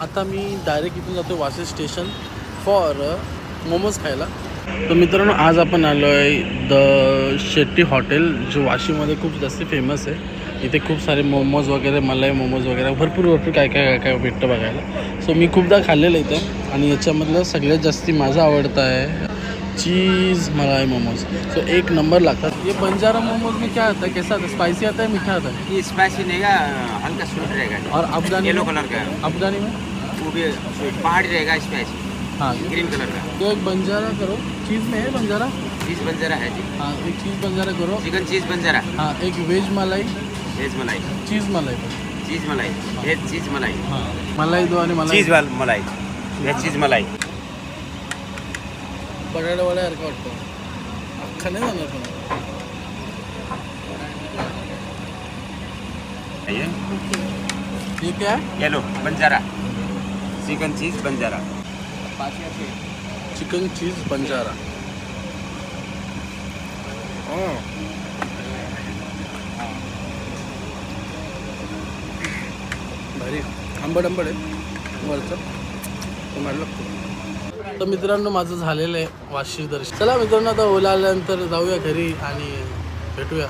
आता मी डायरेक्ट इथून जातो वाशी स्टेशन फॉर मोमोज खायला. तर मित्रांनो, आज आपण आलो आहे द शेट्टी हॉटेल, जो वाशीमध्ये खूप जास्त फेमस आहे. इथे खूप सारे मोमोज वगैरे, मलाई मोमोज वगैरे भरपूर काय काय भेटतं बघायला. सो मी खूपदा खाल्लेलं इथं आणि याच्यामधलं सगळ्यात जास्ती माझा आवडता आहे चीज़ मलाई मोमोज. सो एक नंबर लागतात. ये बंजारा मोमोज में क्या आता है, कैसा आता है, स्पाइसी आता है, मीठा आता है? ये स्पाइसी रहेगा, हल्का स्वीट रहेगा. और अफगानी येलो में? कलर का है. अफगानी में वो भी स्वीट पहाड़ी रहेगा, स्पाइसी हाँ. ग्रीन कलर का. तो एक बंजारा करो. चीज़ में है बंजारा? चीज़ बंजारा है जी. हाँ, एक चीज़ बंजारा करो. चिकन चीज़ बंजारा. हाँ, एक वेज मलाई, वेज मलाई. चीज़ मलाई. चीज़ मलाई. वेज चीज़ मलाई. हाँ, मलाई दो आणि मलाई. चीज़ वाल मलाई. वेज चीज़ मलाई. बटाटा वड्यासारखं वाटतं. अख्खा नाही जाणार पण. ये ये क्या है? येलो बंजारा. चिकन चीज़ बंजारा. चिकन चीज़ बंजारा. भारी आंबट आहे वरचं, तुम्हाला लागतो. तर मित्रांनो, माझं झालेलं आहे वाशी दर्शन. चला मित्रांनो, आता ओला आल्यानंतर जाऊया घरी आणि भेटूया.